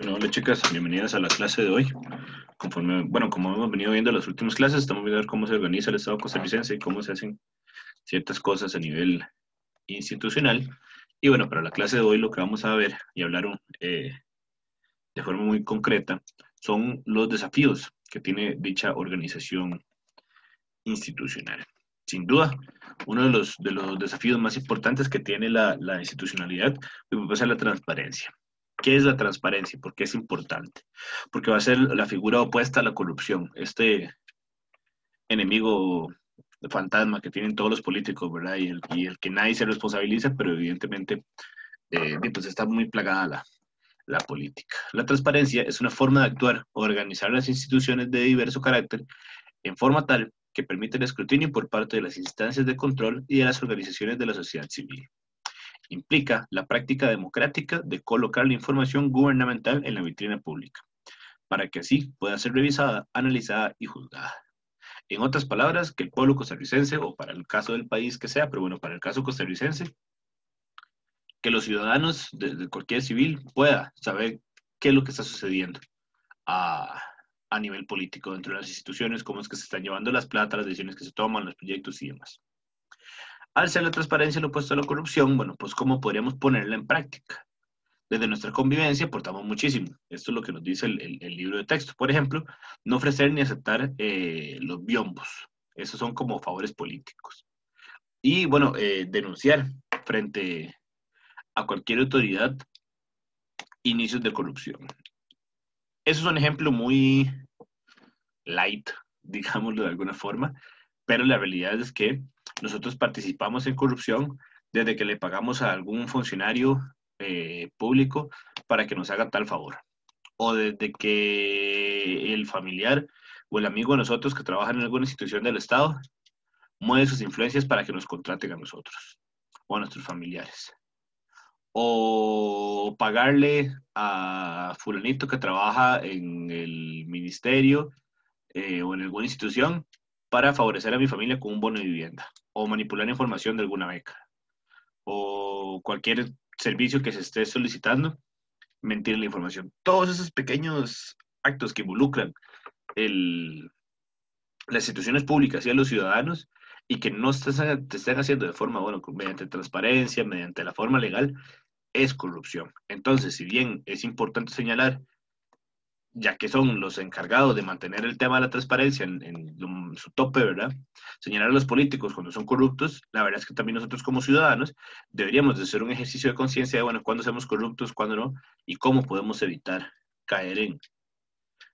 Bueno, hola chicas, bienvenidas a la clase de hoy. Como hemos venido viendo las últimas clases, estamos viendo cómo se organiza el Estado costarricense y cómo se hacen ciertas cosas a nivel institucional. Y bueno, para la clase de hoy lo que vamos a ver y hablar de forma muy concreta son los desafíos que tiene dicha organización institucional. Sin duda, uno de los desafíos más importantes que tiene la institucionalidad va a ser la transparencia. ¿Qué es la transparencia? ¿Por qué es importante? Porque va a ser la figura opuesta a la corrupción, este enemigo fantasma que tienen todos los políticos, ¿verdad? Y el que nadie se responsabiliza, pero evidentemente pues está muy plagada la política. La transparencia es una forma de actuar o organizar las instituciones de diverso carácter en forma tal que permite el escrutinio por parte de las instancias de control y de las organizaciones de la sociedad civil. Implica la práctica democrática de colocar la información gubernamental en la vitrina pública, para que así pueda ser revisada, analizada y juzgada. En otras palabras, que el pueblo costarricense, o para el caso del país que sea, pero bueno, para el caso costarricense, que los ciudadanos de cualquier civil pueda saber qué es lo que está sucediendo a, a nivel político dentro de las instituciones, cómo es que se están llevando las plata, las decisiones que se toman, los proyectos y demás. Al ser la transparencia lo opuesto a la corrupción, bueno, pues cómo podríamos ponerla en práctica. Desde nuestra convivencia aportamos muchísimo. Esto es lo que nos dice el libro de texto. Por ejemplo, no ofrecer ni aceptar los biombos. Esos son como favores políticos. Y bueno, denunciar frente a cualquier autoridad inicios de corrupción. Eso es un ejemplo muy light, digámoslo de alguna forma, pero la realidad es que nosotros participamos en corrupción desde que le pagamos a algún funcionario público para que nos haga tal favor, o desde que el familiar o el amigo de nosotros que trabaja en alguna institución del Estado mueve sus influencias para que nos contraten a nosotros o a nuestros familiares. O pagarle a fulanito que trabaja en el ministerio o en alguna institución para favorecer a mi familia con un bono de vivienda. O manipular información de alguna beca. O cualquier servicio que se esté solicitando, mentir la información. Todos esos pequeños actos que involucran el, las instituciones públicas y a los ciudadanos y que no te estén haciendo de forma, bueno, mediante transparencia, mediante la forma legal, es corrupción. Entonces, si bien es importante señalar, ya que son los encargados de mantener el tema de la transparencia en su tope, ¿verdad? Señalar a los políticos cuando son corruptos, la verdad es que también nosotros como ciudadanos deberíamos de hacer un ejercicio de conciencia de, bueno, cuándo somos corruptos, cuándo no, y cómo podemos evitar caer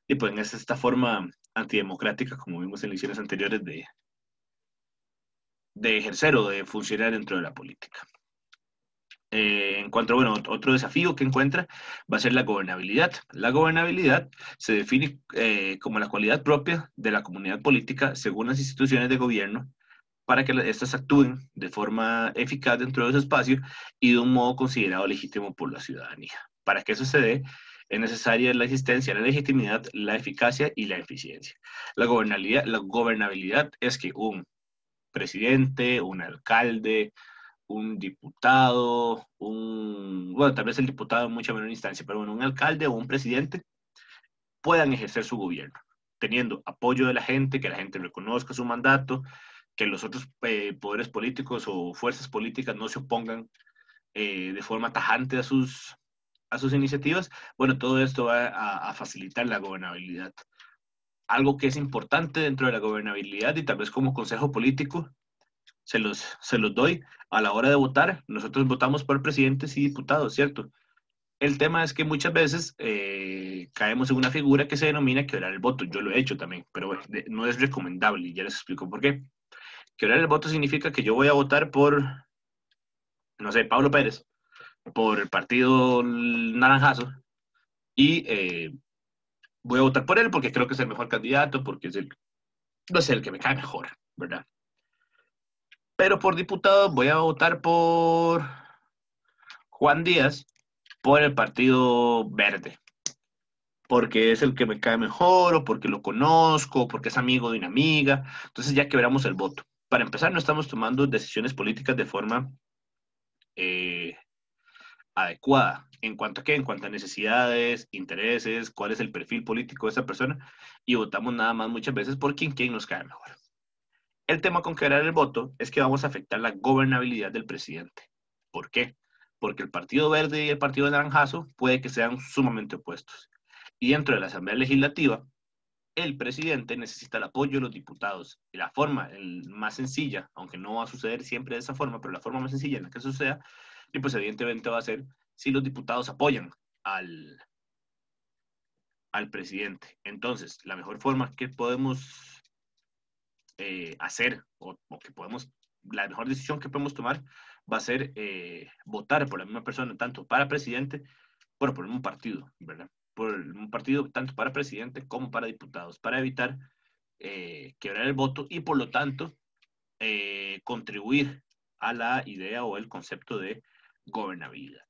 y pues en esta forma antidemocrática, como vimos en elecciones anteriores, de ejercer o de funcionar dentro de la política. En cuanto a, bueno, otro desafío que encuentra va a ser la gobernabilidad. La gobernabilidad se define como la cualidad propia de la comunidad política según las instituciones de gobierno para que éstas actúen de forma eficaz dentro de su espacio y de un modo considerado legítimo por la ciudadanía. Para que eso se dé, es necesaria la existencia, la legitimidad, la eficacia y la eficiencia. La gobernabilidad es que un presidente, un alcalde, un diputado, bueno, tal vez el diputado en mucha menor instancia, pero bueno, un alcalde o un presidente puedan ejercer su gobierno, teniendo apoyo de la gente, que la gente reconozca su mandato, que los otros poderes políticos o fuerzas políticas no se opongan de forma tajante a sus iniciativas. Bueno, todo esto va a facilitar la gobernabilidad. Algo que es importante dentro de la gobernabilidad y tal vez como consejo político se los doy a la hora de votar. Nosotros votamos por presidentes y diputados, ¿cierto? El tema es que muchas veces caemos en una figura que se denomina quebrar el voto. Yo lo he hecho también, pero bueno, no es recomendable y ya les explico por qué. Quebrar el voto significa que yo voy a votar por, no sé, Pablo Pérez, por el partido Naranjazo y voy a votar por él porque creo que es el mejor candidato, porque es no sé, el que me cae mejor, ¿verdad? Pero por diputado voy a votar por Juan Díaz por el Partido Verde, porque es el que me cae mejor, o porque lo conozco, o porque es amigo de una amiga. Entonces ya quebramos el voto. Para empezar, no estamos tomando decisiones políticas de forma eh, adecuada. ¿En cuanto a qué? En cuanto a necesidades, intereses, cuál es el perfil político de esa persona, y votamos nada más muchas veces por quién nos cae mejor. El tema con quebrar el voto es que vamos a afectar la gobernabilidad del presidente. ¿Por qué? Porque el Partido Verde y el Partido Naranjazo puede que sean sumamente opuestos. Y dentro de la Asamblea Legislativa, el presidente necesita el apoyo de los diputados. Y la forma más sencilla, aunque no va a suceder siempre de esa forma, pero la forma más sencilla en la que suceda, y pues evidentemente va a ser si los diputados apoyan al, al presidente. Entonces, la mejor forma que podemos hacer o que podemos, la mejor decisión que podemos tomar va a ser votar por la misma persona, tanto para presidente, bueno, por un partido, ¿verdad? Por un partido tanto para presidente como para diputados, para evitar quebrar el voto y por lo tanto contribuir a la idea o el concepto de gobernabilidad.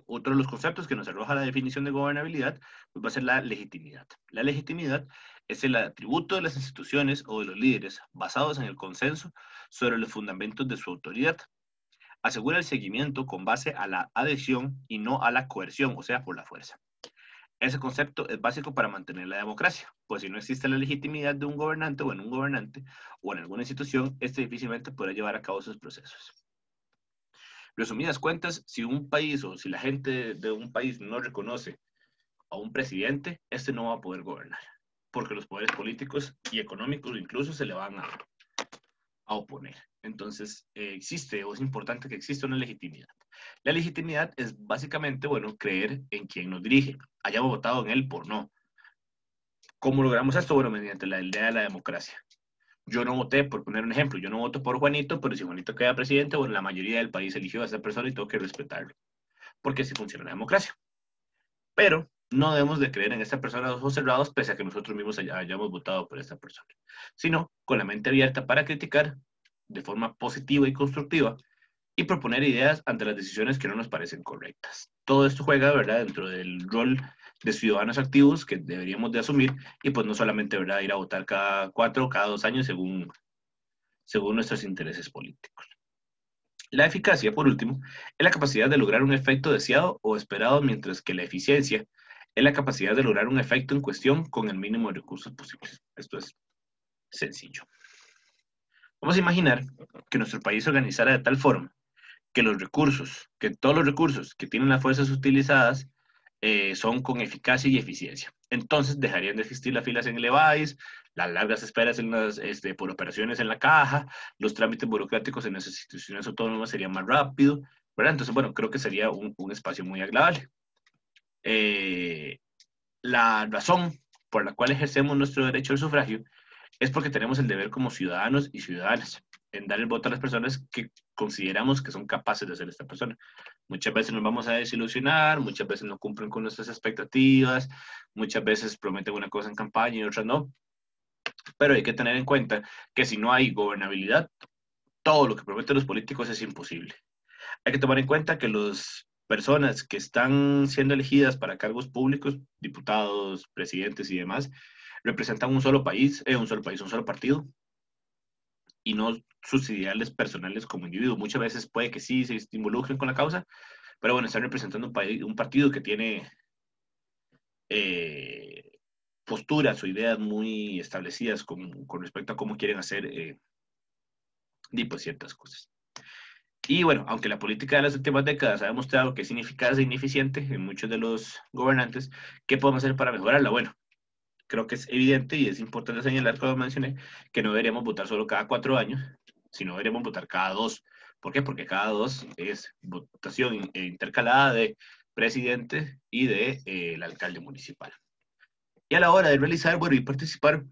Otro de los conceptos que nos arroja la definición de gobernabilidad pues va a ser la legitimidad. La legitimidad es el atributo de las instituciones o de los líderes basados en el consenso sobre los fundamentos de su autoridad. Asegura el seguimiento con base a la adhesión y no a la coerción, o sea, por la fuerza. Ese concepto es básico para mantener la democracia, pues si no existe la legitimidad de un gobernante o en un gobernante o en alguna institución, este difícilmente podrá llevar a cabo sus procesos. Resumidas cuentas, si un país o si la gente de un país no reconoce a un presidente, este no va a poder gobernar, porque los poderes políticos y económicos incluso se le van a oponer. Entonces, existe o es importante que exista una legitimidad. La legitimidad es básicamente, bueno, creer en quien nos dirige, hayamos votado en él por no. ¿Cómo logramos esto? Bueno, mediante la idea de la democracia. Yo no voté, por poner un ejemplo, yo no voto por Juanito, pero si Juanito queda presidente, bueno, la mayoría del país eligió a esa persona y tengo que respetarlo, porque así funciona la democracia. Pero no debemos de creer en esta persona de ojos cerrados, pese a que nosotros mismos hayamos votado por esta persona, sino con la mente abierta para criticar de forma positiva y constructiva y proponer ideas ante las decisiones que no nos parecen correctas. Todo esto juega, ¿verdad?, dentro del rol de ciudadanos activos que deberíamos de asumir y pues no solamente, ¿verdad?, ir a votar cada 4 o cada 2 años según nuestros intereses políticos. La eficacia, por último, es la capacidad de lograr un efecto deseado o esperado, mientras que la eficiencia es la capacidad de lograr un efecto en cuestión con el mínimo de recursos posibles. Esto es sencillo. Vamos a imaginar que nuestro país se organizara de tal forma que todos los recursos que tienen las fuerzas utilizadas son con eficacia y eficiencia. Entonces dejarían de existir las filas en el EVAIS, las largas esperas por operaciones en la caja, los trámites burocráticos en las instituciones autónomas serían más rápido, ¿verdad? Entonces, bueno, creo que sería un espacio muy agradable. La razón por la cual ejercemos nuestro derecho al sufragio es porque tenemos el deber como ciudadanos y ciudadanas en dar el voto a las personas que consideramos que son capaces de ser esta persona. Muchas veces nos vamos a desilusionar, muchas veces no cumplen con nuestras expectativas, muchas veces prometen una cosa en campaña y otras no, pero hay que tener en cuenta que si no hay gobernabilidad, todo lo que prometen los políticos es imposible. Hay que tomar en cuenta que las personas que están siendo elegidas para cargos públicos, diputados, presidentes y demás, representan un solo partido, y no sus ideales personales como individuos. Muchas veces puede que sí se involucren con la causa, pero bueno, están representando un partido que tiene eh, posturas o ideas muy establecidas con respecto a cómo quieren hacer pues, ciertas cosas. Y bueno, aunque la política de las últimas décadas ha demostrado que es ineficaz e ineficiente en muchos de los gobernantes, ¿qué podemos hacer para mejorarla? Bueno, creo que es evidente y es importante señalar, como mencioné, que no deberíamos votar solo cada 4 años, sino deberíamos votar cada 2. ¿Por qué? Porque cada 2 es votación intercalada de presidente y de el alcalde municipal. Y a la hora de realizar, bueno, y participar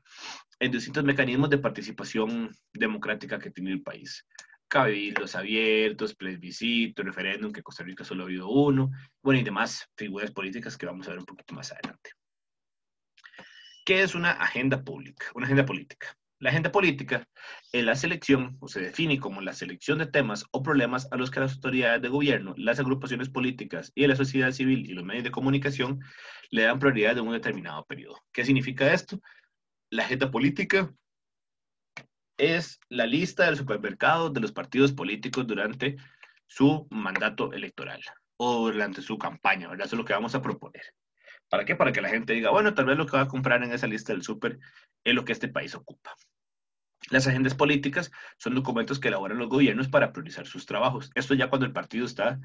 en distintos mecanismos de participación democrática que tiene el país. Cabildos abiertos, plebiscito, referéndum, que Costa Rica solo ha habido uno, bueno, y demás figuras políticas que vamos a ver un poquito más adelante. ¿Qué es una agenda pública? Una agenda política. La agenda política es la selección, o se define como la selección de temas o problemas a los que las autoridades de gobierno, las agrupaciones políticas y la sociedad civil y los medios de comunicación le dan prioridad en un determinado periodo. ¿Qué significa esto? La agenda política es la lista del supermercado de los partidos políticos durante su mandato electoral. o durante su campaña, ¿verdad? Eso es lo que vamos a proponer. ¿Para qué? Para que la gente diga, bueno, tal vez lo que va a comprar en esa lista del súper es lo que este país ocupa. Las agendas políticas son documentos que elaboran los gobiernos para priorizar sus trabajos. Esto ya cuando el partido está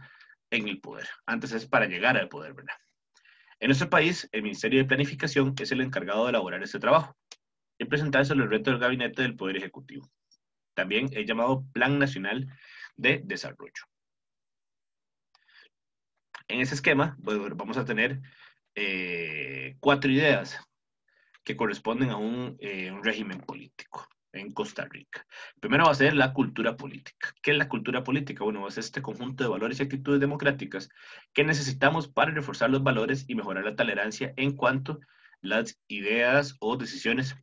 en el poder. Antes es para llegar al poder, ¿verdad? En nuestro país, el Ministerio de Planificación es el encargado de elaborar este trabajo y presentarse al reto del gabinete del Poder Ejecutivo. También es llamado Plan Nacional de Desarrollo. En ese esquema, bueno, vamos a tener 4 ideas que corresponden a un régimen político en Costa Rica. Primero va a ser la cultura política. ¿Qué es la cultura política? Bueno, va a ser este conjunto de valores y actitudes democráticas que necesitamos para reforzar los valores y mejorar la tolerancia en cuanto a las ideas o decisiones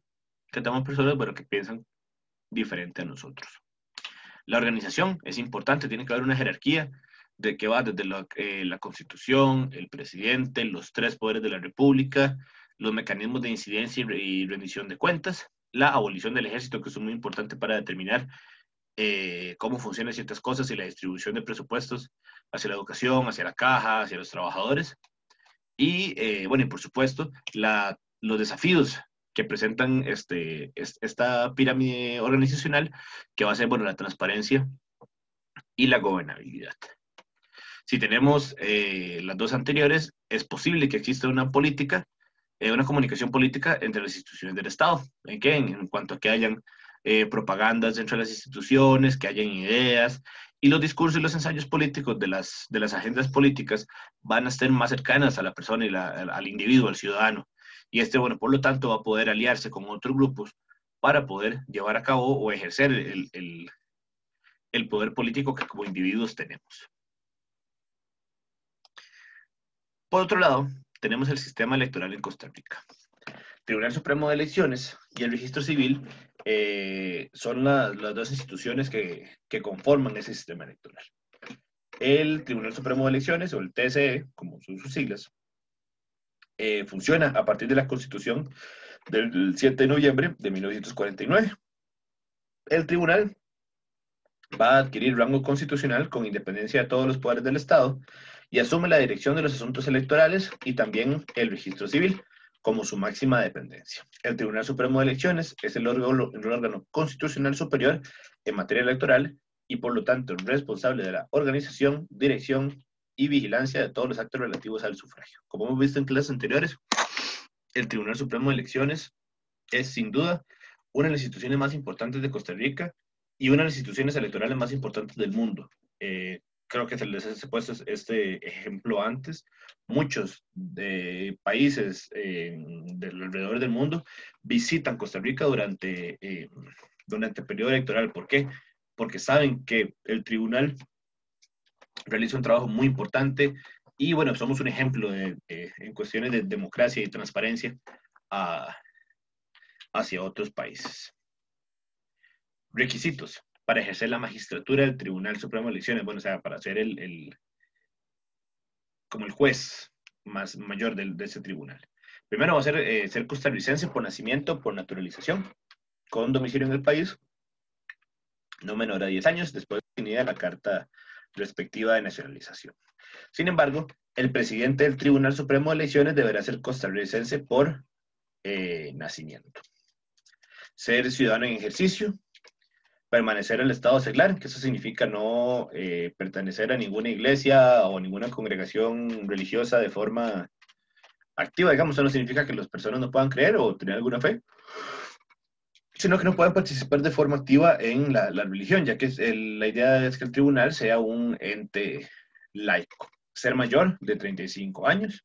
que toman personas, pero que piensan diferente a nosotros. La organización es importante, tiene que haber una jerarquía de que va desde la Constitución, el presidente, los 3 poderes de la República, los mecanismos de incidencia y rendición de cuentas, la abolición del ejército, que es muy importante para determinar cómo funcionan ciertas cosas y la distribución de presupuestos hacia la educación, hacia la caja, hacia los trabajadores. Y bueno, y por supuesto, los desafíos que presentan esta pirámide organizacional, que va a ser, bueno, la transparencia y la gobernabilidad. Si tenemos las 2 anteriores, es posible que exista una política, una comunicación política entre las instituciones del Estado. ¿En qué? En cuanto a que hayan propagandas dentro de las instituciones, que hayan ideas, y los discursos y los ensayos políticos de las agendas políticas van a estar más cercanas a la persona y al individuo, al ciudadano. Y bueno, por lo tanto, va a poder aliarse con otros grupos para poder llevar a cabo o ejercer el poder político que como individuos tenemos. Por otro lado, tenemos el sistema electoral en Costa Rica. Tribunal Supremo de Elecciones y el Registro Civil son las 2 instituciones que conforman ese sistema electoral. El Tribunal Supremo de Elecciones, o el TSE, como son sus siglas, funciona a partir de la Constitución del 7 de noviembre de 1949. El tribunal va a adquirir rango constitucional con independencia de todos los poderes del Estado y asume la dirección de los asuntos electorales y también el registro civil como su máxima dependencia. El Tribunal Supremo de Elecciones es el órgano constitucional superior en materia electoral y por lo tanto responsable de la organización, dirección y vigilancia de todos los actos relativos al sufragio. Como hemos visto en clases anteriores, el Tribunal Supremo de Elecciones es sin duda una de las instituciones más importantes de Costa Rica y una de las instituciones electorales más importantes del mundo. Creo que se les ha puesto este ejemplo antes. Muchos países alrededor del mundo visitan Costa Rica durante el periodo electoral. ¿Por qué? Porque saben que el tribunal realiza un trabajo muy importante y bueno, somos un ejemplo en cuestiones de democracia y transparencia hacia otros países. Requisitos para ejercer la magistratura del Tribunal Supremo de Elecciones, bueno, o sea, para ser como el juez mayor de ese tribunal. Primero va a ser costarricense por nacimiento, por naturalización, con domicilio en el país, no menor a 10 años, después definida la carta respectiva de nacionalización. Sin embargo, el presidente del Tribunal Supremo de Elecciones deberá ser costarricense por nacimiento. Ser ciudadano en ejercicio, permanecer en el estado seglar, que eso significa no pertenecer a ninguna iglesia o ninguna congregación religiosa de forma activa, digamos. Eso no significa que las personas no puedan creer o tener alguna fe, sino que no puedan participar de forma activa en la religión, ya que la idea es que el tribunal sea un ente laico. Ser mayor de 35 años,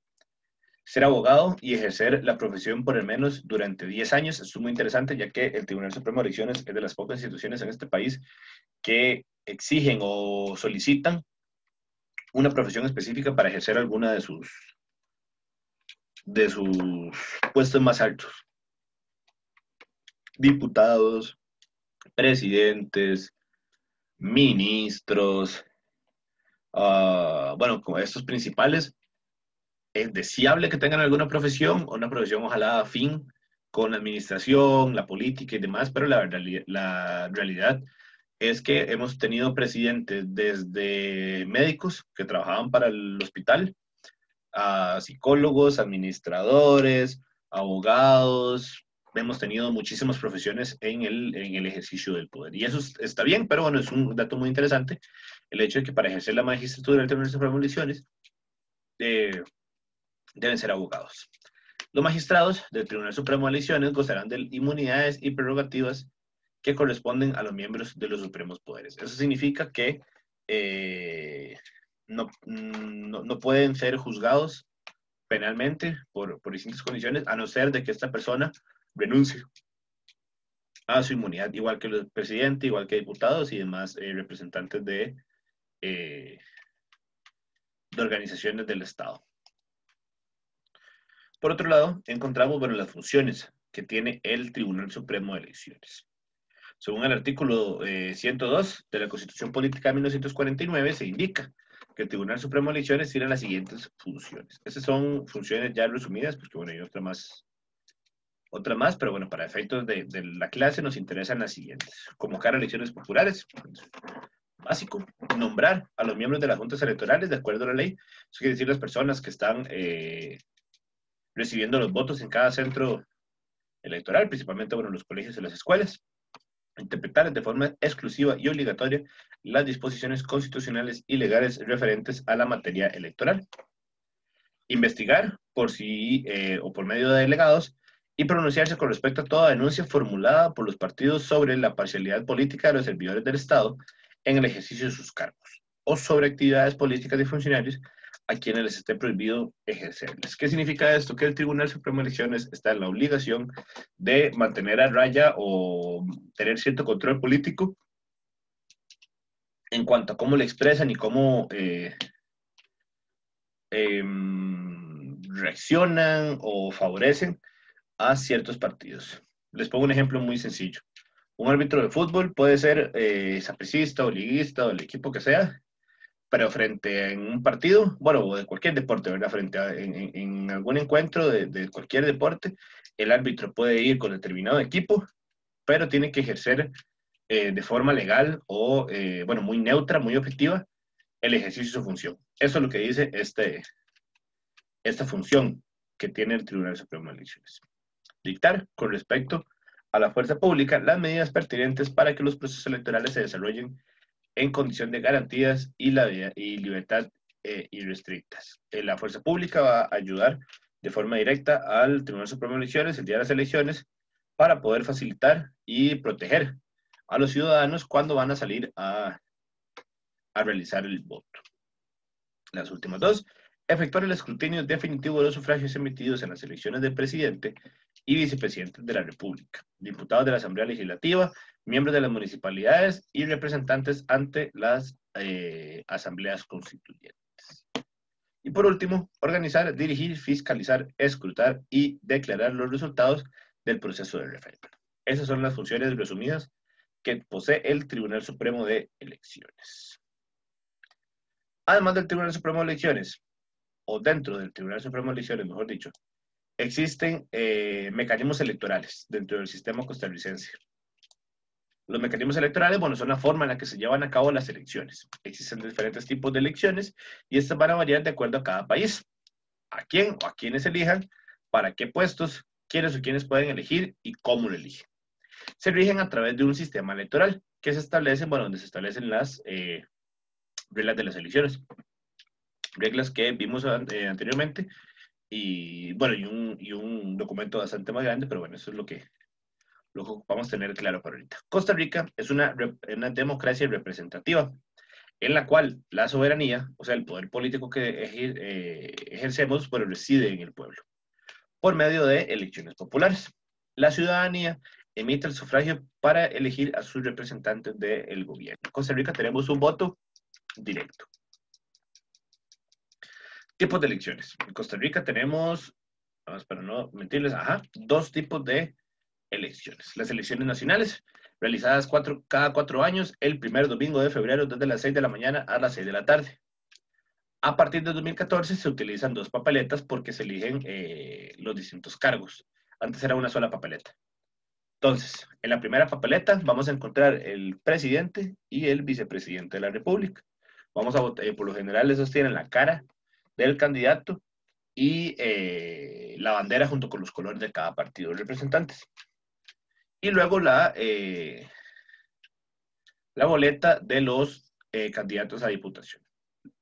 ser abogado y ejercer la profesión por al menos durante 10 años. Esto es muy interesante, ya que el Tribunal Supremo de Elecciones es de las pocas instituciones en este país que exigen o solicitan una profesión específica para ejercer alguna de sus puestos más altos. Diputados, presidentes, ministros, bueno, como estos principales, es deseable que tengan alguna profesión, o una profesión ojalá afín con la administración, la política y demás, pero la realidad es que hemos tenido presidentes desde médicos que trabajaban para el hospital, a psicólogos, administradores, abogados. Hemos tenido muchísimas profesiones en el ejercicio del poder. Y eso está bien, pero bueno, es un dato muy interesante el hecho de que para ejercer la magistratura del Tribunal Supremo de Elecciones eh, deben ser abogados. Los magistrados del Tribunal Supremo de Elecciones gozarán de inmunidades y prerrogativas que corresponden a los miembros de los supremos poderes. Eso significa que no pueden ser juzgados penalmente por distintas condiciones, a no ser de que esta persona renuncie a su inmunidad, igual que el presidente, igual que diputados y demás representantes eh, de organizaciones del Estado. Por otro lado, encontramos bueno, las funciones que tiene el Tribunal Supremo de Elecciones. Según el artículo 102 de la Constitución Política de 1949, se indica que el Tribunal Supremo de Elecciones tiene las siguientes funciones. Estas son funciones ya resumidas, porque bueno, hay otra más, pero bueno, para efectos de la clase nos interesan las siguientes. Convocar elecciones populares, básico. Nombrar a los miembros de las juntas electorales de acuerdo a la ley. Eso quiere decir las personas que están recibiendo los votos en cada centro electoral, principalmente bueno, los colegios y las escuelas. Interpretar de forma exclusiva y obligatoria las disposiciones constitucionales y legales referentes a la materia electoral. Investigar por sí o por medio de delegados y pronunciarse con respecto a toda denuncia formulada por los partidos sobre la parcialidad política de los servidores del Estado en el ejercicio de sus cargos o sobre actividades políticas de funcionarios a quienes les esté prohibido ejercerlas. ¿Qué significa esto? Que el Tribunal Supremo de Elecciones está en la obligación de mantener a raya o tener cierto control político en cuanto a cómo le expresan y cómo reaccionan o favorecen a ciertos partidos. Les pongo un ejemplo muy sencillo. Un árbitro de fútbol puede ser sapricista o liguista o el equipo que sea, pero frente a un partido, bueno, o de cualquier deporte, ¿verdad? En algún encuentro de cualquier deporte, el árbitro puede ir con determinado equipo, pero tiene que ejercer de forma legal o, bueno, muy neutra, muy objetiva, el ejercicio de su función. Eso es lo que dice esta función que tiene el Tribunal Supremo de Elecciones. Dictar con respecto a la fuerza pública las medidas pertinentes para que los procesos electorales se desarrollen en condición de garantías y libertad irrestrictas. La fuerza pública va a ayudar de forma directa al Tribunal Supremo de Elecciones el día de las elecciones para poder facilitar y proteger a los ciudadanos cuando van a salir a realizar el voto. Las últimas dos, efectuar el escrutinio definitivo de los sufragios emitidos en las elecciones de presidente y vicepresidente de la República, diputados de la Asamblea Legislativa, miembros de las municipalidades y representantes ante las asambleas constituyentes. Y por último, organizar, dirigir, fiscalizar, escrutar y declarar los resultados del proceso de referéndum. Esas son las funciones resumidas que posee el Tribunal Supremo de Elecciones. Además del Tribunal Supremo de Elecciones, o dentro del Tribunal Supremo de Elecciones, mejor dicho, existen mecanismos electorales dentro del sistema costarricense. Los mecanismos electorales, bueno, son la forma en la que se llevan a cabo las elecciones. Existen diferentes tipos de elecciones y estas van a variar de acuerdo a cada país. A quién o a quiénes elijan, para qué puestos, quiénes o quiénes pueden elegir y cómo lo eligen. Se rigen a través de un sistema electoral que se establece, bueno, donde se establecen las reglas de las elecciones. Reglas que vimos anteriormente y bueno, y un documento bastante más grande, pero bueno, eso es lo que vamos a tener claro para ahorita. Costa Rica es una democracia representativa en la cual la soberanía, o sea, el poder político que ejercemos, bueno, reside en el pueblo, por medio de elecciones populares. La ciudadanía emite el sufragio para elegir a sus representantes del gobierno. En Costa Rica tenemos un voto directo. Tipos de elecciones. En Costa Rica tenemos, vamos para no mentirles, dos tipos de elecciones. Las elecciones nacionales, realizadas cada 4 años, el primer domingo de febrero, desde las 6 de la mañana a las 6 de la tarde. A partir de 2014 se utilizan 2 papeletas porque se eligen los distintos cargos. Antes era una sola papeleta. Entonces, en la primera papeleta vamos a encontrar el presidente y el vicepresidente de la República. Vamos a votar, por lo general esos tienen la cara del candidato y la bandera junto con los colores de cada partido de representantes. Y luego la boleta de los candidatos a diputación.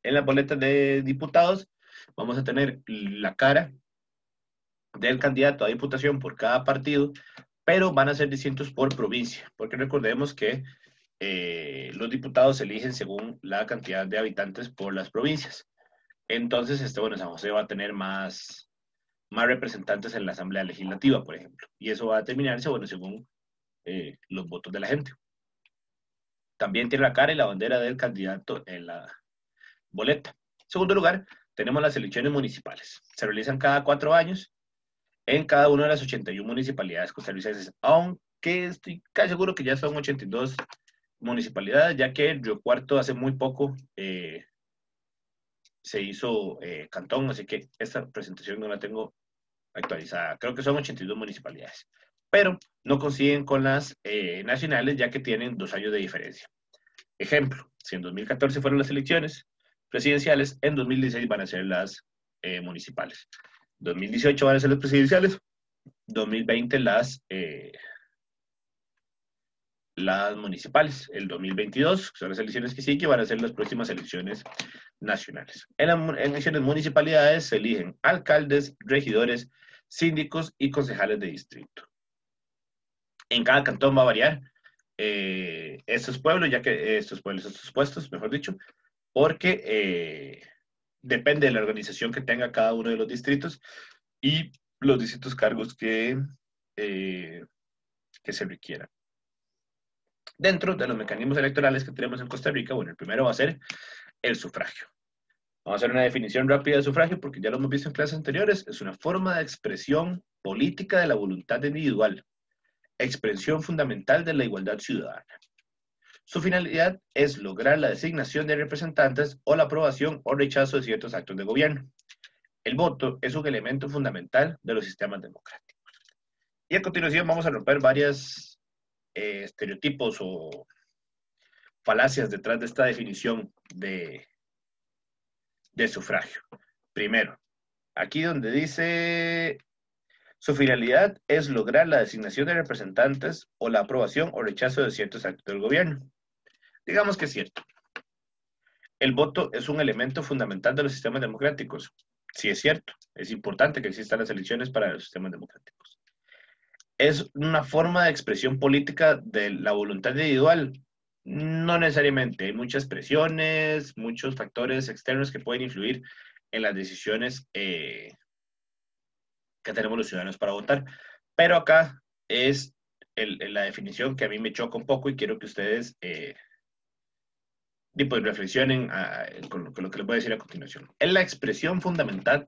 En las boletas de diputados vamos a tener la cara del candidato a diputación por cada partido, pero van a ser distintos por provincia, porque recordemos que los diputados se eligen según la cantidad de habitantes por las provincias. Entonces, bueno, San José va a tener más representantes en la Asamblea Legislativa, por ejemplo, y eso va a determinarse, bueno, según los votos de la gente. También tiene la cara y la bandera del candidato en la boleta. En segundo lugar, tenemos las elecciones municipales. Se realizan cada 4 años en cada una de las 81 municipalidades costarricenses, aunque estoy casi seguro que ya son 82 municipalidades, ya que Río Cuarto hace muy poco se hizo cantón, así que esta presentación no la tengo actualizada. Creo que son 82 municipalidades, pero no coinciden con las nacionales, ya que tienen 2 años de diferencia. Ejemplo, si en 2014 fueron las elecciones presidenciales, en 2016 van a ser las municipales. 2018 van a ser las presidenciales, 2020 las municipales, el 2022, que son las elecciones que siguen, van a ser las próximas elecciones nacionales. En las elecciones municipalidades se eligen alcaldes, regidores, síndicos y concejales de distrito. En cada cantón va a variar estos pueblos, estos puestos, mejor dicho, porque depende de la organización que tenga cada uno de los distritos y los distintos cargos que se requieran. Dentro de los mecanismos electorales que tenemos en Costa Rica, bueno, el primero va a ser el sufragio. Vamos a hacer una definición rápida del sufragio porque ya lo hemos visto en clases anteriores. Es una forma de expresión política de la voluntad individual, expresión fundamental de la igualdad ciudadana. Su finalidad es lograr la designación de representantes o la aprobación o rechazo de ciertos actos de gobierno. El voto es un elemento fundamental de los sistemas democráticos. Y a continuación vamos a romper varias estereotipos o falacias detrás de esta definición de sufragio. Primero, aquí donde dice su finalidad es lograr la designación de representantes o la aprobación o rechazo de ciertos actos del gobierno. Digamos que es cierto. El voto es un elemento fundamental de los sistemas democráticos. Sí es cierto. Es importante que existan las elecciones para los sistemas democráticos. ¿Es una forma de expresión política de la voluntad individual? No necesariamente. Hay muchas presiones, muchos factores externos que pueden influir en las decisiones que tenemos los ciudadanos para votar. Pero acá es la definición que a mí me choca un poco y quiero que ustedes pues reflexionen con lo que les voy a decir a continuación. Es la expresión fundamental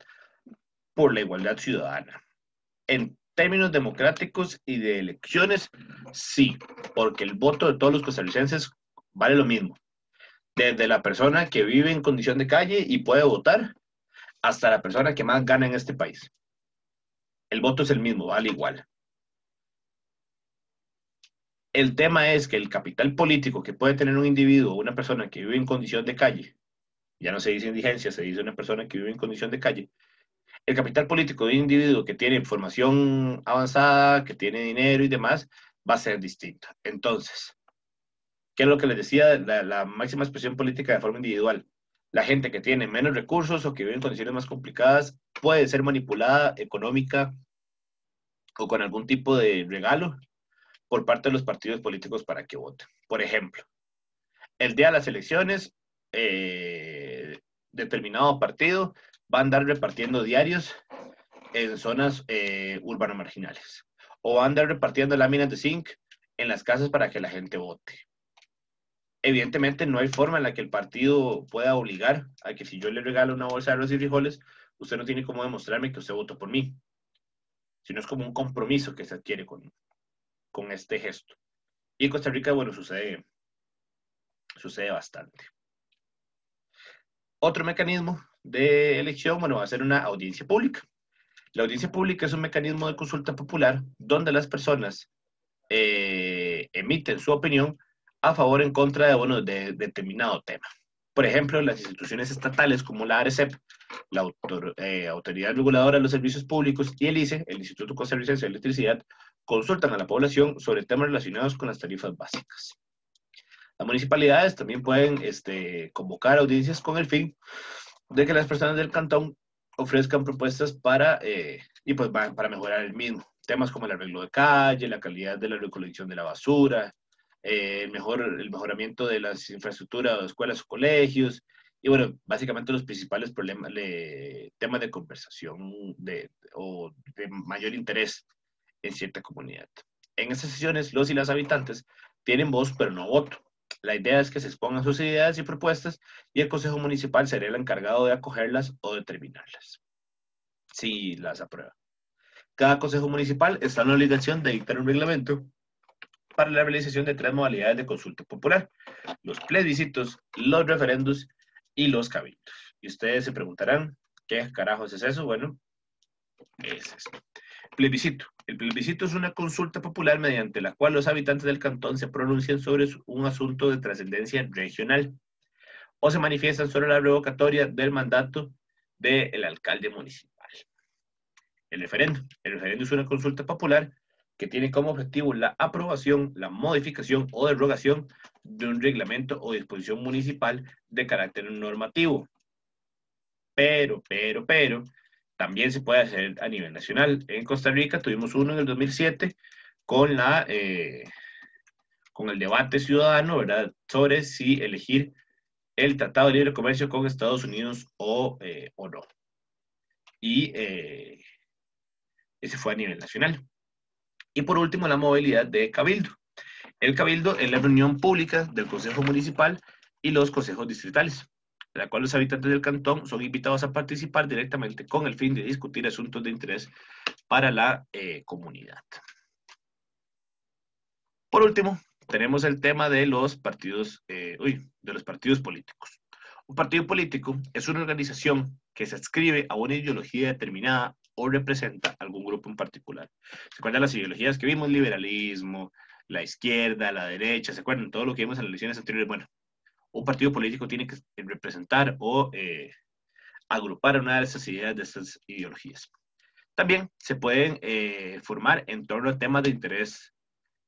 por la igualdad ciudadana. En términos democráticos y de elecciones, sí, porque el voto de todos los costarricenses vale lo mismo. Desde la persona que vive en condición de calle y puede votar, hasta la persona que más gana en este país. El voto es el mismo, vale igual. El tema es que el capital político que puede tener un individuo o una persona que vive en condición de calle, ya no se dice indigencia, se dice una persona que vive en condición de calle, el capital político de un individuo que tiene formación avanzada, que tiene dinero y demás, va a ser distinto. Entonces, ¿qué es lo que les decía? La máxima expresión política de forma individual. La gente que tiene menos recursos o que vive en condiciones más complicadas puede ser manipulada económica o con algún tipo de regalo por parte de los partidos políticos para que voten. Por ejemplo, el día de las elecciones, determinado partido va a andar repartiendo diarios en zonas urbanas marginales. O va a andar repartiendo láminas de zinc en las casas para que la gente vote. Evidentemente no hay forma en la que el partido pueda obligar a que si yo le regalo una bolsa de arroz y frijoles, usted no tiene cómo demostrarme que usted votó por mí. Sino es como un compromiso que se adquiere con este gesto. Y en Costa Rica, bueno, sucede bastante. Otro mecanismo de elección, bueno, va a ser una audiencia pública. La audiencia pública es un mecanismo de consulta popular donde las personas emiten su opinión a favor o en contra de, bueno, de determinado tema. Por ejemplo, las instituciones estatales como la ARECEP, la Autoridad Reguladora de los Servicios Públicos, y el ICE, el Instituto Costarricense de Electricidad, consultan a la población sobre temas relacionados con las tarifas básicas. Las municipalidades también pueden convocar audiencias con el fin de que las personas del cantón ofrezcan propuestas para mejorar el mismo. Temas como el arreglo de calle, la calidad de la recolección de la basura, el mejoramiento de las infraestructuras de escuelas o colegios, y bueno, básicamente los principales temas de conversación o de mayor interés en cierta comunidad. En estas sesiones, los y las habitantes tienen voz, pero no voto. La idea es que se expongan sus ideas y propuestas y el Consejo Municipal sería el encargado de acogerlas o determinarlas, si las aprueba. Cada Consejo Municipal está en la obligación de dictar un reglamento para la realización de 3 modalidades de consulta popular: los plebiscitos, los referendos y los cabildos. Y ustedes se preguntarán, ¿qué carajos es eso? Bueno, es esto. Plebiscito. El plebiscito es una consulta popular mediante la cual los habitantes del cantón se pronuncian sobre un asunto de trascendencia regional o se manifiestan sobre la revocatoria del mandato del alcalde municipal. El referendo. El referendo es una consulta popular que tiene como objetivo la aprobación, la modificación o derogación de un reglamento o disposición municipal de carácter normativo. Pero, también se puede hacer a nivel nacional. En Costa Rica tuvimos uno en el 2007 con con el debate ciudadano, ¿verdad?, sobre si elegir el Tratado de Libre Comercio con Estados Unidos o no. Y ese fue a nivel nacional. Y por último, la movilidad de Cabildo. El Cabildo es la reunión pública del Consejo Municipal y los consejos distritales, en la cual los habitantes del cantón son invitados a participar directamente con el fin de discutir asuntos de interés para la comunidad. Por último, tenemos el tema de los partidos, políticos. Un partido político es una organización que se adscribe a una ideología determinada o representa algún grupo en particular. ¿Se acuerdan las ideologías que vimos? Liberalismo, la izquierda, la derecha, ¿se acuerdan? Todo lo que vimos en las elecciones anteriores. Bueno, un partido político tiene que representar o agrupar una de esas ideas, de estas ideologías. También se pueden formar en torno a temas de interés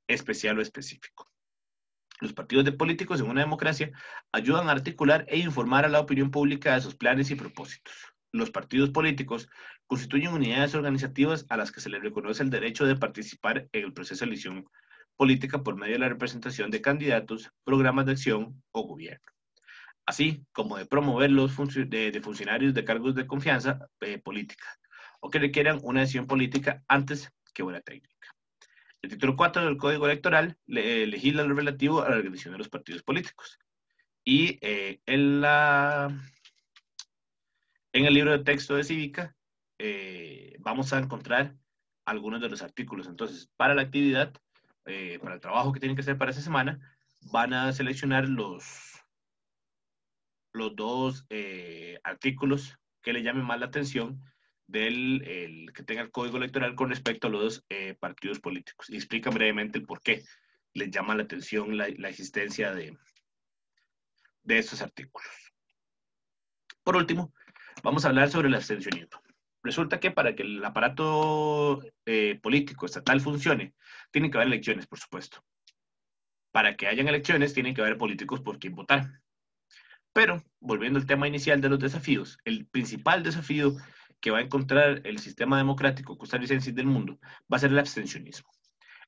especial o específico. Los partidos de políticos en una democracia ayudan a articular e informar a la opinión pública de sus planes y propósitos. Los partidos políticos constituyen unidades organizativas a las que se les reconoce el derecho de participar en el proceso de elección política por medio de la representación de candidatos, programas de acción o gobierno, así como de promover los funcionarios de cargos de confianza política o que requieran una decisión política antes que una técnica. El título 4 del Código Electoral legisla lo relativo a la organización de los partidos políticos. Y en el libro de texto de Cívica vamos a encontrar algunos de los artículos. Entonces, para la actividad, para el trabajo que tienen que hacer para esa semana, van a seleccionar los 2 artículos que le llamen más la atención que tenga el código electoral con respecto a los partidos políticos. Y explican brevemente el por qué les llama la atención la existencia de estos artículos. Por último, vamos a hablar sobre el abstencionismo. Resulta que para que el aparato político estatal funcione, tienen que haber elecciones, por supuesto. Para que hayan elecciones, tienen que haber políticos por quien votar. Pero, volviendo al tema inicial de los desafíos, el principal desafío que va a encontrar el sistema democrático costarricense y del mundo va a ser el abstencionismo.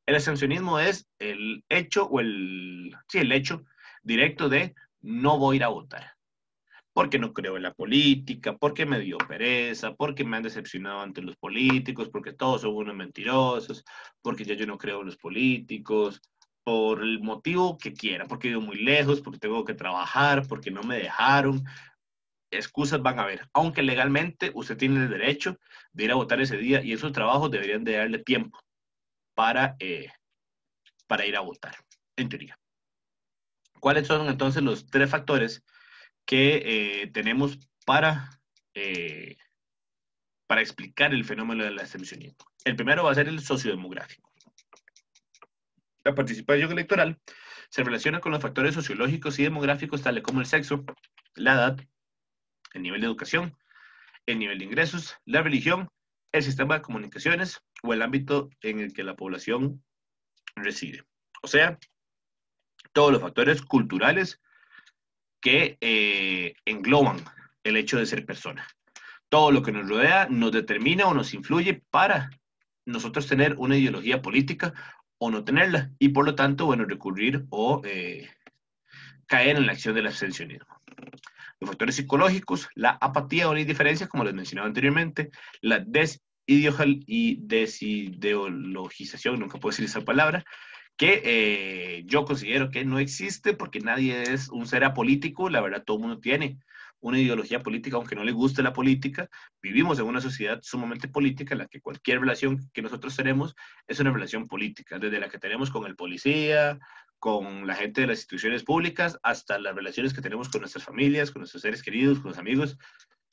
El abstencionismo es el hecho directo de no voy a ir a votar. Porque no creo en la política, porque me dio pereza, porque me han decepcionado ante los políticos, porque todos son unos mentirosos, porque ya yo no creo en los políticos, por el motivo que quiera, porque vivo muy lejos, porque tengo que trabajar, porque no me dejaron. Excusas van a haber, aunque legalmente usted tiene el derecho de ir a votar ese día y esos trabajos deberían de darle tiempo para ir a votar, en teoría. ¿Cuáles son entonces los 3 factores que tenemos para explicar el fenómeno del abstencionismo? El primero va a ser el sociodemográfico. La participación electoral se relaciona con los factores sociológicos y demográficos tales como el sexo, la edad, el nivel de educación, el nivel de ingresos, la religión, el sistema de comunicaciones o el ámbito en el que la población reside. O sea, todos los factores culturales que engloban el hecho de ser persona. Todo lo que nos rodea nos determina o nos influye para nosotros tener una ideología política o no tenerla, y por lo tanto, bueno, recurrir o caer en la acción del abstencionismo. Los factores psicológicos, la apatía o la indiferencia, como les mencionaba anteriormente, la desideologización, nunca puedo decir esa palabra, que yo considero que no existe porque nadie es un ser apolítico, la verdad todo el mundo tiene una ideología política, aunque no le guste la política, vivimos en una sociedad sumamente política en la que cualquier relación que nosotros tenemos es una relación política, desde la que tenemos con el policía, con la gente de las instituciones públicas, hasta las relaciones que tenemos con nuestras familias, con nuestros seres queridos, con los amigos,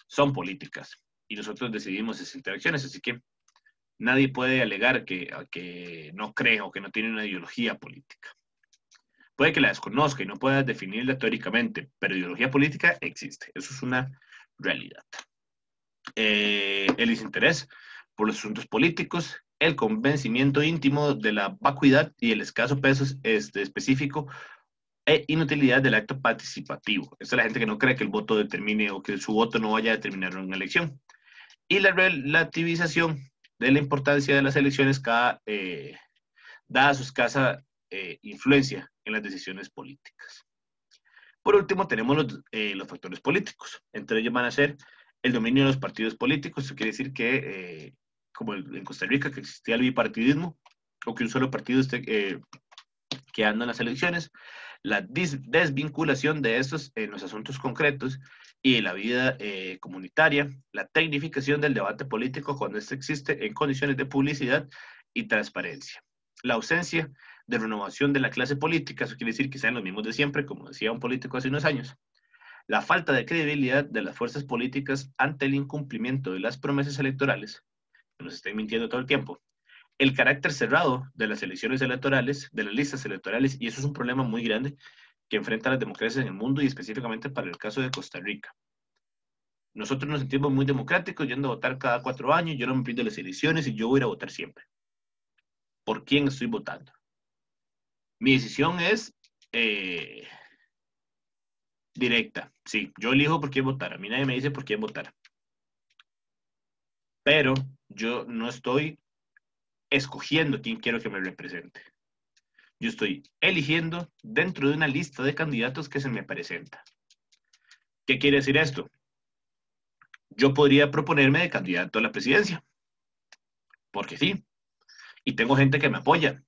son políticas. Y nosotros decidimos esas interacciones, así que nadie puede alegar que no cree o que no tiene una ideología política. Puede que la desconozca y no pueda definirla teóricamente, pero ideología política existe. Eso es una realidad. El desinterés por los asuntos políticos, el convencimiento íntimo de la vacuidad y el escaso peso específico e inutilidad del acto participativo. Esta es la gente que no cree que el voto determine o que su voto no vaya a determinar una elección. Y la relativización de la importancia de las elecciones dada su escasa influencia en las decisiones políticas. Por último, tenemos los factores políticos. Entre ellos van a ser el dominio de los partidos políticos. Eso quiere decir que, como en Costa Rica, que existía el bipartidismo, o que un solo partido esté quedando en las elecciones, la desvinculación de estos en los asuntos concretos y de la vida comunitaria, la tecnificación del debate político cuando éste existe en condiciones de publicidad y transparencia, la ausencia de renovación de la clase política, eso quiere decir que sean los mismos de siempre, como decía un político hace unos años, la falta de credibilidad de las fuerzas políticas ante el incumplimiento de las promesas electorales, que nos estén mintiendo todo el tiempo, el carácter cerrado de las elecciones electorales, de las listas electorales, y eso es un problema muy grande que enfrenta las democracias en el mundo y específicamente para el caso de Costa Rica. Nosotros nos sentimos muy democráticos, yendo a votar cada 4 años, yo no me pido las elecciones y yo voy a ir a votar siempre. ¿Por quién estoy votando? Mi decisión es directa. Sí, yo elijo por quién votar. A mí nadie me dice por quién votar. Pero yo no estoy escogiendo quién quiero que me represente. Yo estoy eligiendo dentro de una lista de candidatos que se me presenta. ¿Qué quiere decir esto? Yo podría proponerme de candidato a la presidencia, porque sí, y tengo gente que me apoya,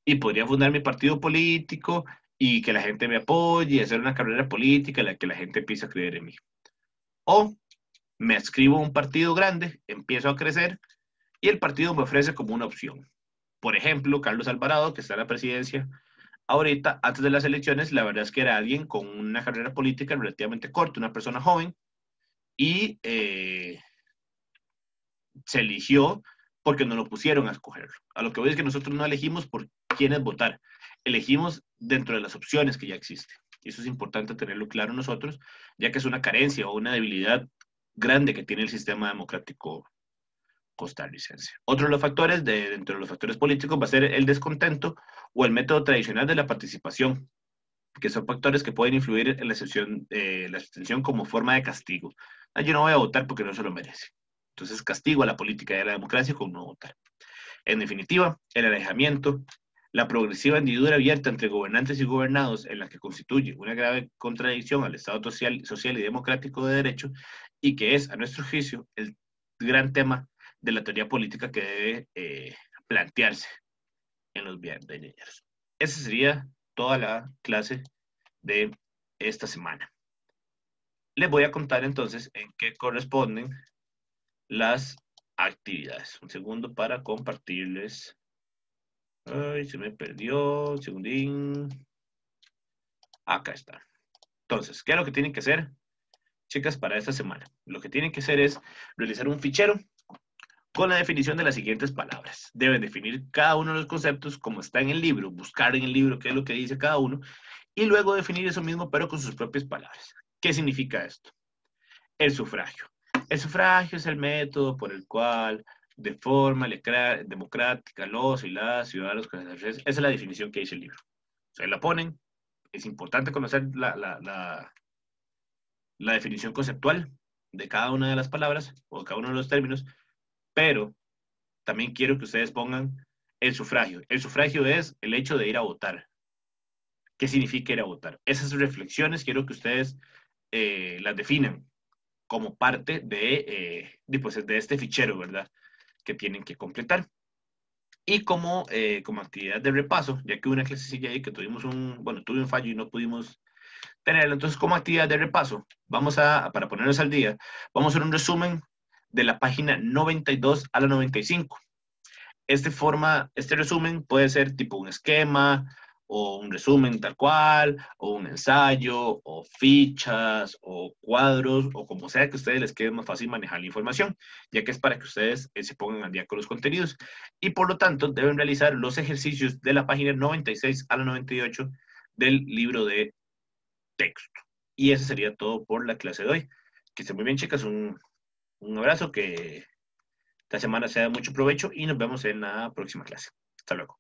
y podría fundar mi partido político y que la gente me apoye y hacer una carrera política en la que la gente empiece a creer en mí. O me adscribo a un partido grande, empiezo a crecer y el partido me ofrece como una opción. Por ejemplo, Carlos Alvarado, que está en la presidencia ahorita, antes de las elecciones, la verdad es que era alguien con una carrera política relativamente corta, una persona joven, y se eligió porque no lo pusieron a escogerlo. A lo que voy es que nosotros no elegimos por quiénes votar, elegimos dentro de las opciones que ya existen. Y eso es importante tenerlo claro nosotros, ya que es una carencia o una debilidad grande que tiene el sistema democrático costarricense. Otro de los factores, dentro de los factores políticos, va a ser el descontento o el método tradicional de la participación, que son factores que pueden influir en la abstención como forma de castigo. Yo no voy a votar porque no se lo merece. Entonces castigo a la política y a la democracia con no votar. En definitiva, el alejamiento, la progresiva hendidura abierta entre gobernantes y gobernados, en la que constituye una grave contradicción al Estado social y democrático de derecho, y que es, a nuestro juicio, el gran tema de la teoría política que debe plantearse en los venideros. Esa sería toda la clase de esta semana. Les voy a contar entonces en qué corresponden las actividades. Un segundo para compartirles. Ay, se me perdió. Un segundín. Acá está. Entonces, ¿qué es lo que tienen que hacer, chicas, para esta semana? Lo que tienen que hacer es realizar un fichero con la definición de las siguientes palabras. Deben definir cada uno de los conceptos como está en el libro, buscar en el libro qué es lo que dice cada uno, y luego definir eso mismo, pero con sus propias palabras. ¿Qué significa esto? El sufragio. El sufragio es el método por el cual, de forma democrática, los y las ciudadanos, esa es la definición que dice el libro. Ustedes la ponen, es importante conocer la definición conceptual de cada una de las palabras o de cada uno de los términos, pero también quiero que ustedes pongan el sufragio. El sufragio es el hecho de ir a votar. ¿Qué significa ir a votar? Esas reflexiones quiero que ustedes las definan como parte pues, de este fichero, ¿verdad? Que tienen que completar. Y como actividad de repaso, ya que hubo una clasecilla ahí que tuve un fallo y no pudimos tenerlo, entonces como actividad de repaso, para ponernos al día, vamos a hacer un resumen de la página 92 a la 95. Este resumen puede ser tipo un esquema, o un resumen tal cual, o un ensayo, o fichas, o cuadros, o como sea que a ustedes les quede más fácil manejar la información, ya que es para que ustedes se pongan al día con los contenidos. Y por lo tanto, deben realizar los ejercicios de la página 96 a la 98 del libro de texto. Y eso sería todo por la clase de hoy. Que estén muy bien, chicas. Un abrazo, que esta semana sea de mucho provecho y nos vemos en la próxima clase. Hasta luego.